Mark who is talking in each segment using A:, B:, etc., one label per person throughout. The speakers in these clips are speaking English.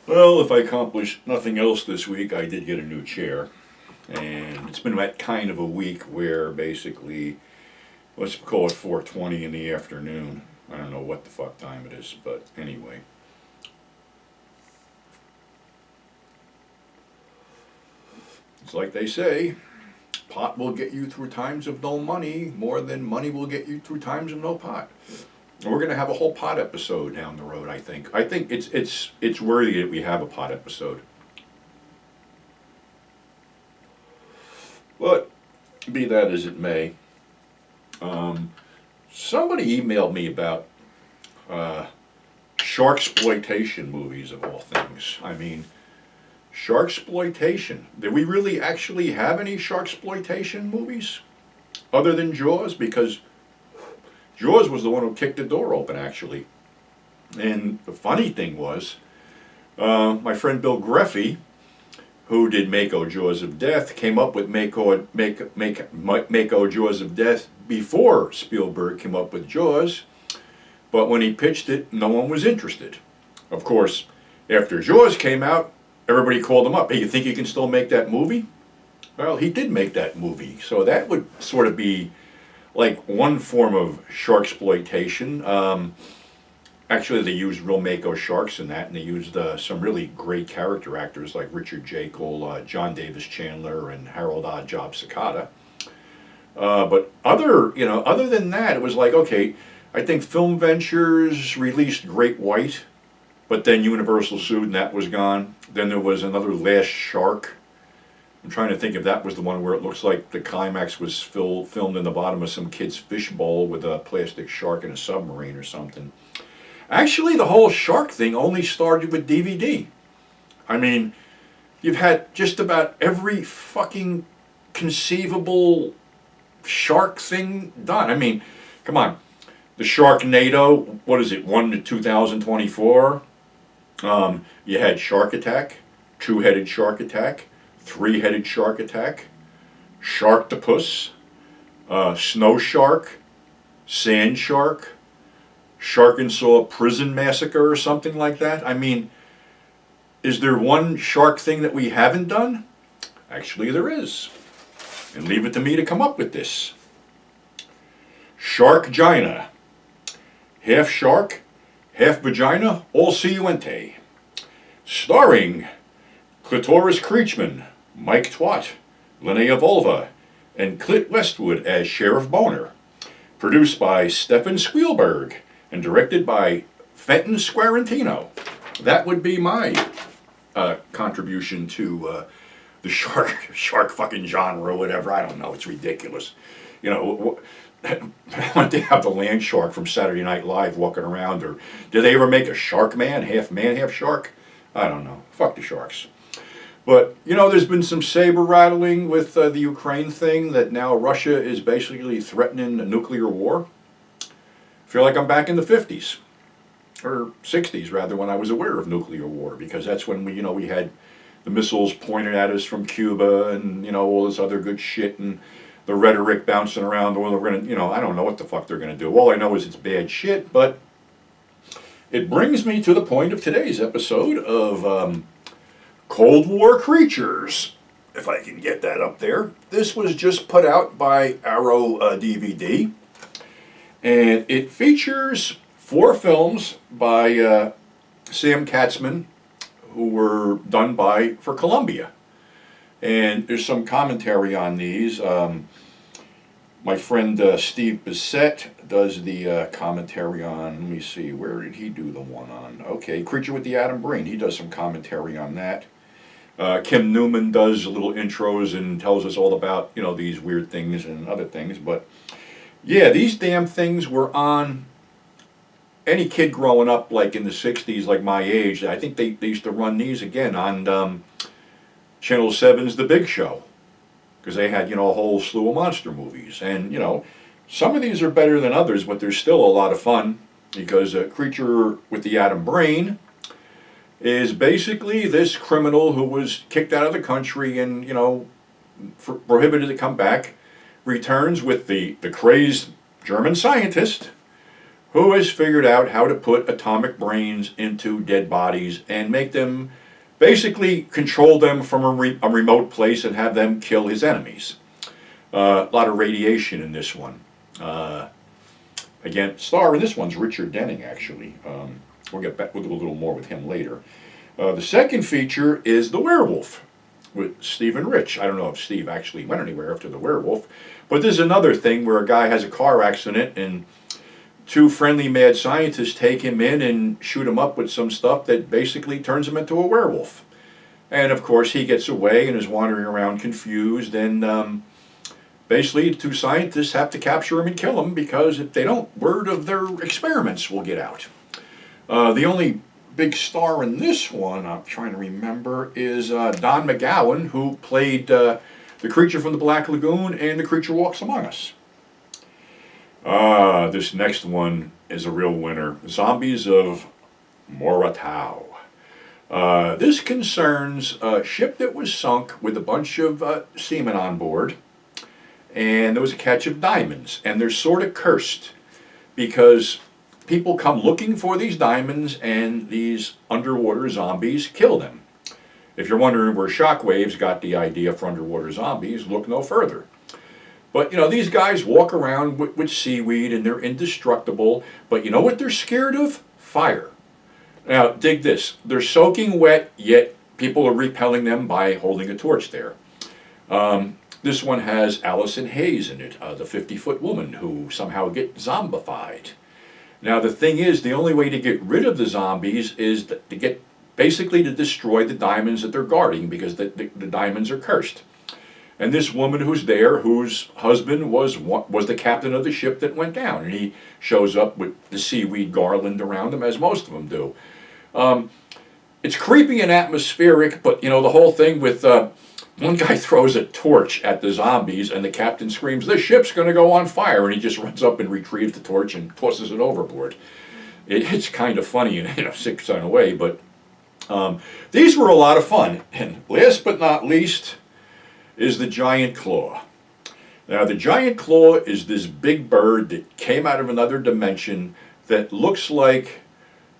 A: Well, if I accomplished nothing else this week, I did get a new chair. And it's been that kind of a week where basically, let's call it 4:20 in the afternoon. I don't know what the fuck time it is, but anyway. It's like they say, pot will get you through times of no money more than money will get you through times of no pot. And we're going to have a whole pot episode down the road, I think. I think it's worthy that we have a pot episode. But be that as it may, somebody emailed me about sharksploitation movies of all things. I mean, sharksploitation. Did we really actually have any sharksploitation movies other than Jaws? Because Jaws was the one who kicked the door open, actually. And the funny thing was, my friend Bill Greffey, who did Mako Jaws of Death, came up with Mako Jaws of Death before Spielberg came up with Jaws. But when he pitched it, no one was interested. Of course, after Jaws came out, everybody called him up. Hey, you think you can still make that movie? Well, he did make that movie. So that would sort of be like one form of sharksploitation. Actually, they used real Mako sharks in that, and they used some really great character actors like Richard Jekyll, John Davis Chandler, and Harold Oddjob Sakata. But other than that, it was like, okay, I think Film Ventures released Great White, but then Universal sued and that was gone. Then there was another Last Shark. I'm trying to think if that was the one where it looks like the climax was filmed in the bottom of some kid's fishbowl with a plastic shark in a submarine or something. Actually, the whole shark thing only started with DVD. I mean, you've had just about every fucking conceivable shark thing done. I mean, come on. The Sharknado, what is it, 1 to 2024? You had Shark Attack, Two-Headed Shark Attack, Three-Headed Shark Attack, Sharktopus, Snow Shark, Sand Shark, Sharkensaw Prison Massacre or something like that. I mean, is there one shark thing that we haven't done? Actually, there is. And leave it to me to come up with this. Sharkgina. Half shark, half vagina, all C-U-N-T. Starring Clitoris Creechman, Mike Twat, Linnea Volva, and Clit Westwood as Sheriff Boner. Produced by Stefan Spielberg and directed by Fenton Squarantino. That would be my contribution to the shark fucking genre or whatever. I don't know. It's ridiculous. You know, when they have the land shark from Saturday Night Live walking around, or did they ever make a shark man, half shark? I don't know. Fuck the sharks. But, you know, there's been some saber rattling with the Ukraine thing that now Russia is basically threatening a nuclear war. I feel like I'm back in the 50s, or 60s rather, when I was aware of nuclear war, because that's when we had the missiles pointed at us from Cuba and, all this other good shit, and the rhetoric bouncing around, or we're going to, I don't know what the fuck they're going to do. All I know is it's bad shit, but it brings me to the point of today's episode of Cold War Creatures, if I can get that up there. This was just put out by Arrow DVD, and it features 4 films by Sam Katzman, who were done for Columbia. And there's some commentary on these. My friend Steve Bissett does the commentary on, let me see, where did he do the one on? Okay, Creature with the Atom Brain. He does some commentary on that. Kim Newman does little intros and tells us all about, these weird things and other things. But yeah, these damn things were on any kid growing up like in the 60s, like my age. I think they used to run these again on Channel 7's The Big Show, because they had, a whole slew of monster movies. And, some of these are better than others, but they're still a lot of fun, because Creature with the Atom Brain is basically this criminal who was kicked out of the country and, prohibited to come back, returns with the crazed German scientist who has figured out how to put atomic brains into dead bodies and make them, basically control them from a remote place and have them kill his enemies. A lot of radiation in this one. Again, star in this one's Richard Denning, actually. We'll get back, we'll do a little more with him later. The second feature is The Werewolf with Steve and Rich. I don't know if Steve actually went anywhere after The Werewolf, but there's another thing where a guy has a car accident and two friendly mad scientists take him in and shoot him up with some stuff that basically turns him into a werewolf. And of course he gets away and is wandering around confused, and basically the two scientists have to capture him and kill him, because if they don't, word of their experiments will get out. The only big star in this one, I'm trying to remember, is Don McGowan, who played the creature from the Black Lagoon and The Creature Walks Among Us. This next one is a real winner. Zombies of Moratao. This concerns a ship that was sunk with a bunch of seamen on board, and there was a catch of diamonds, and they're sort of cursed because people come looking for these diamonds and these underwater zombies kill them. If you're wondering where Shockwave's got the idea for underwater zombies, look no further. But, you know, these guys walk around with seaweed and they're indestructible, but you know what they're scared of? Fire. Now, dig this. They're soaking wet, yet people are repelling them by holding a torch there. This one has Allison Hayes in it, the 50-foot woman who somehow gets zombified. Now, the thing is, the only way to get rid of the zombies is basically to destroy the diamonds that they're guarding, because the diamonds are cursed. And this woman who's there, whose husband was the captain of the ship that went down, and he shows up with the seaweed garland around him, as most of them do. It's creepy and atmospheric, but you know, the whole thing with one guy throws a torch at the zombies, and the captain screams, "This ship's going to go on fire," and he just runs up and retrieves the torch and tosses it overboard. It's kind of funny in a sick kind of way, but these were a lot of fun. And last but not least is the giant claw. Now, the giant claw is this big bird that came out of another dimension that looks like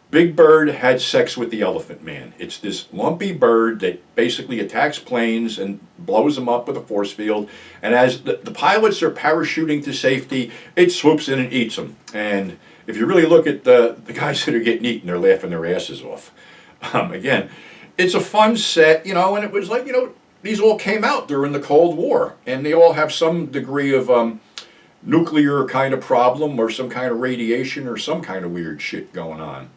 A: Big Bird had sex with the Elephant Man. It's this lumpy bird that basically attacks planes and blows them up with a force field. And as the pilots are parachuting to safety, it swoops in and eats them. And if you really look at the guys that are getting eaten, they're laughing their asses off. Again, it's a fun set, you know, and it was like, you know, these all came out during the Cold War, and they all have some degree of nuclear kind of problem or some kind of radiation or some kind of weird shit going on.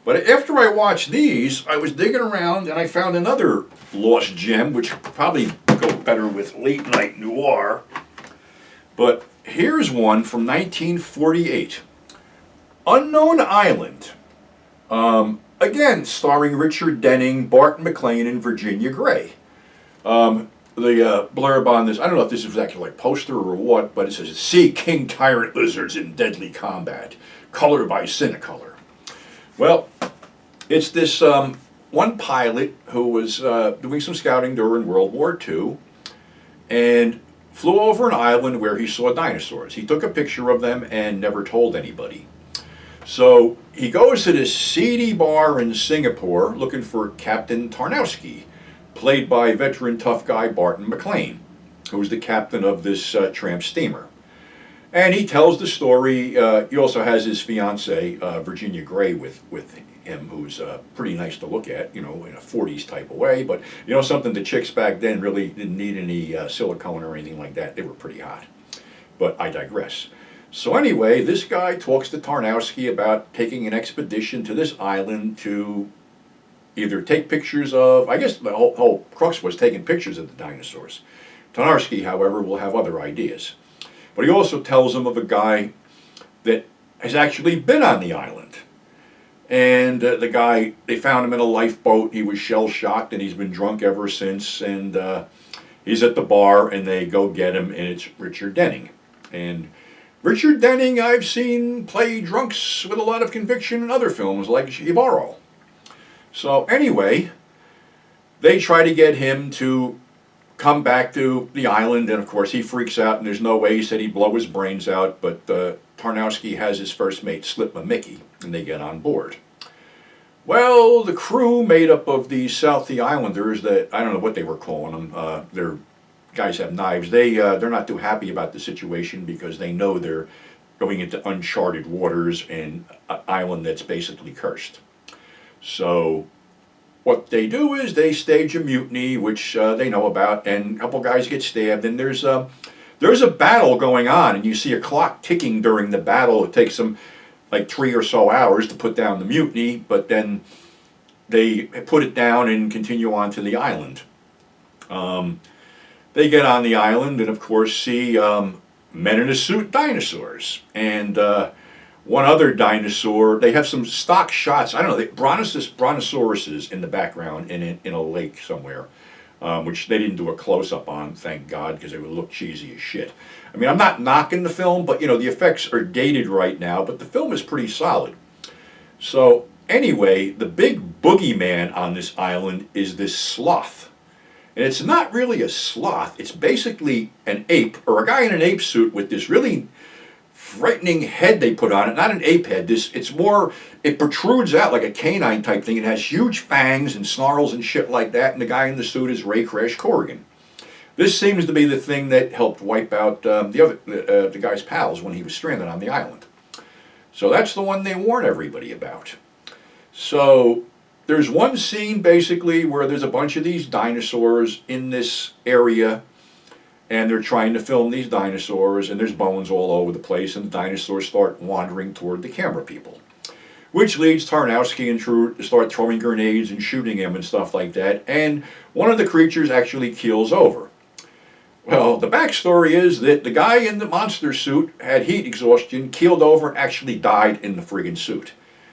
A: But after I watched these, I was digging around and I found another lost gem, which probably go better with late night noir. But here's one from 1948, Unknown Island. Again, starring Richard Denning, Bart McLean, and Virginia Gray. The blurb on this, I don't know if this is actually like poster or what, but it says, "See King Tyrant Lizards in Deadly Combat, color by Cinecolor." Well, it's this one pilot who was doing some scouting during World War II and flew over an island where he saw dinosaurs. He took a picture of them and never told anybody. So he goes to this seedy bar in Singapore looking for Captain Tarnowski, played by veteran tough guy Barton McLean, who's the captain of this tramp steamer. And he tells the story. He also has his fiancée, Virginia Gray, with him, who's pretty nice to look at, you know, in a 40s type of way. But, you know, something the chicks back then really didn't need any silicone or anything like that. They were pretty hot. But I digress. So anyway, this guy talks to Tarnowski about taking an expedition to this island to either take pictures of, I guess the whole crux was taking pictures of the dinosaurs. Tarnowski, however, will have other ideas. But he also tells him of a guy that has actually been on the island. And the guy, they found him in a lifeboat. He was shell-shocked, and he's been drunk ever since. And he's at the bar, and they go get him, and it's Richard Denning. And Richard Denning, I've seen play drunks with a lot of conviction in other films, like Shibaro. So anyway, they try to get him to come back to the island, and of course he freaks out, and there's no way. He said he'd blow his brains out, but Tarnowski has his first mate slip a Mickey, and they get on board. Well, the crew made up of these Southie Islanders that, I don't know what they were calling them, they're guys have knives. They're not too happy about the situation because they know they're going into uncharted waters and an island that's basically cursed. So what they do is they stage a mutiny, which they know about, and a couple guys get stabbed, and there's a battle going on, and you see a clock ticking during the battle. It takes them like 3 or so hours to put down the mutiny, but then they put it down and continue on to the island. They get on the island and, of course, see men in a suit dinosaurs. And one other dinosaur, they have some stock shots, I don't know, brontosauruses in the background in a lake somewhere, which they didn't do a close-up on, thank God, because it would look cheesy as shit. I mean, I'm not knocking the film, but, you know, the effects are dated right now, but the film is pretty solid. So, anyway, the big boogeyman on this island is this sloth. And it's not really a sloth, it's basically an ape, or a guy in an ape suit with this really frightening head they put on it. Not an ape head, it protrudes out like a canine type thing. It has huge fangs and snarls and shit like that, and the guy in the suit is Ray Crash Corrigan. This seems to be the thing that helped wipe out the guy's pals when he was stranded on the island. So that's the one they warn everybody about. So there's one scene basically where there's a bunch of these dinosaurs in this area, and they're trying to film these dinosaurs, and there's bones all over the place, and the dinosaurs start wandering toward the camera people, which leads Tarnowski and True to start throwing grenades and shooting him and stuff like that, and one of the creatures actually keels over. Well, the backstory is that the guy in the monster suit had heat exhaustion, keeled over, and actually died in the friggin' suit.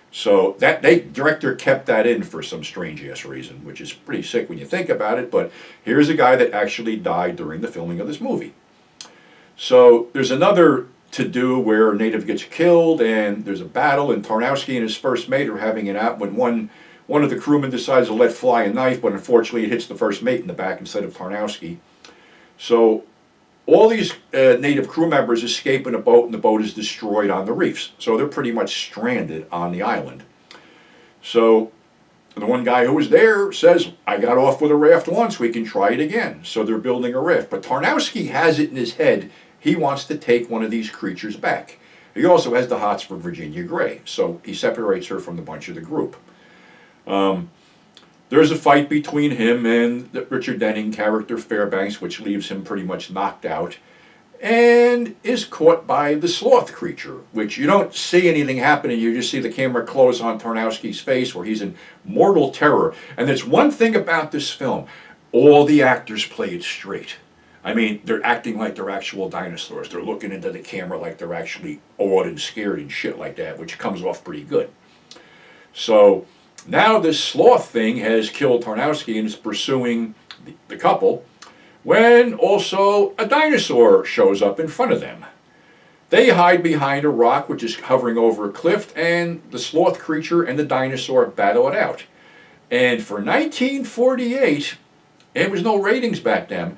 A: So director kept that in for some strange-ass reason, which is pretty sick when you think about it, but here's a guy that actually died during the filming of this movie. So there's another to-do where a native gets killed, and there's a battle, and Tarnowski and his first mate are having it out when one of the crewmen decides to let fly a knife, but unfortunately it hits the first mate in the back instead of Tarnowski. So all these native crew members escape in a boat, and the boat is destroyed on the reefs. So they're pretty much stranded on the island. So the one guy who was there says, I got off with a raft once, we can try it again. So they're building a raft. But Tarnowski has it in his head, he wants to take one of these creatures back. He also has the hots for Virginia Gray, so he separates her from the bunch of the group. There's a fight between him and the Richard Denning character Fairbanks, which leaves him pretty much knocked out, and is caught by the sloth creature, which you don't see anything happening, you just see the camera close on Tarnowski's face where he's in mortal terror. And there's one thing about this film, all the actors play it straight. I mean, they're acting like they're actual dinosaurs. They're looking into the camera like they're actually awed and scared and shit like that, which comes off pretty good. So now this sloth thing has killed Tarnowski and is pursuing the couple, when also a dinosaur shows up in front of them. They hide behind a rock which is hovering over a cliff, and the sloth creature and the dinosaur battle it out. And for 1948, it was no ratings back then,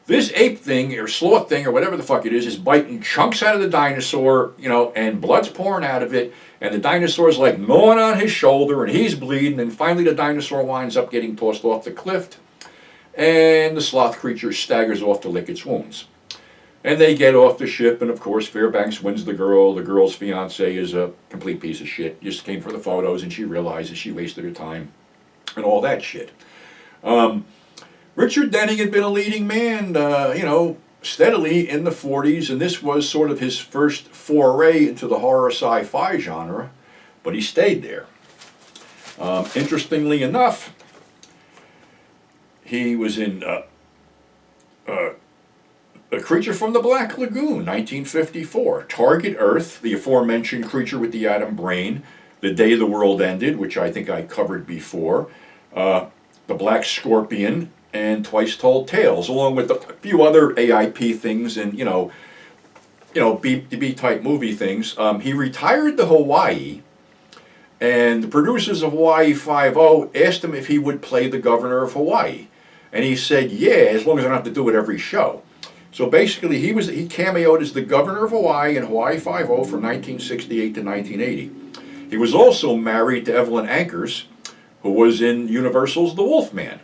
A: this ape thing, or sloth thing, or whatever the fuck it is biting chunks out of the dinosaur, you know, and blood's pouring out of it, and the dinosaur's like gnawing on his shoulder, and he's bleeding, and finally the dinosaur winds up getting tossed off the cliff, and the sloth creature staggers off to lick its wounds. And they get off the ship, and of course Fairbanks wins the girl. The girl's fiance is a complete piece of shit, just came for the photos, and she realizes she wasted her time, and all that shit. Richard Denny had been a leading man, you know, steadily in the 40s, and this was sort of his first foray into the horror sci-fi genre, but he stayed there. Interestingly enough, he was in A Creature from the Black Lagoon, 1954, Target Earth, the aforementioned Creature with the Atom Brain, The Day the World Ended, which I think I covered before, The Black Scorpion, and Twice Told Tales, along with a few other AIP things and, you know, B-type movie things. He retired to Hawaii, and the producers of Hawaii Five-0 asked him if he would play the governor of Hawaii. And he said, yeah, as long as I don't have to do it every show. So basically, he cameoed as the governor of Hawaii in Hawaii Five-0 from 1968 to 1980. He was also married to Evelyn Ankers, who was in Universal's The Wolfman.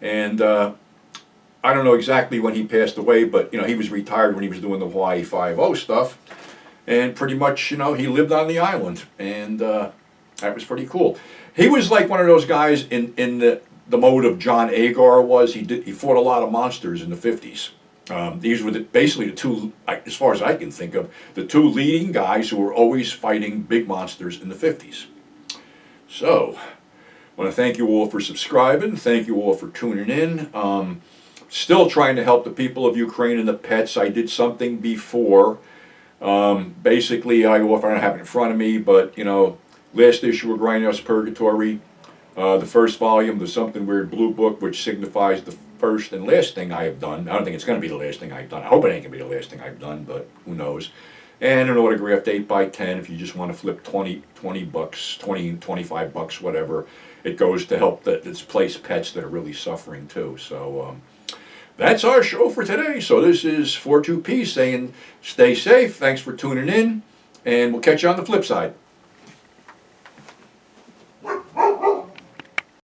A: And I don't know exactly when he passed away, but he was retired when he was doing the Hawaii Five-0 stuff. And pretty much, he lived on the island, and that was pretty cool. He was like one of those guys in the mode of John Agar was. He fought a lot of monsters in the 50s. These were basically the two, as far as I can think of, the two leading guys who were always fighting big monsters in the 50s. So, I want to thank you all for subscribing. Thank you all for tuning in. Still trying to help the people of Ukraine and the pets. I did something before. Basically, I don't have it in front of me, but, last issue of Grindhouse Purgatory, the first volume, the Something Weird Blue Book, which signifies the first and last thing I have done. I don't think it's going to be the last thing I've done. I hope it ain't going to be the last thing I've done, but who knows. And an autographed 8x10 if you just want to flip 20 bucks, 20, 25 bucks, whatever. It goes to help displaced pets that are really suffering too. So that's our show for today. So this is 42P saying stay safe. Thanks for tuning in, and we'll catch you on the flip side.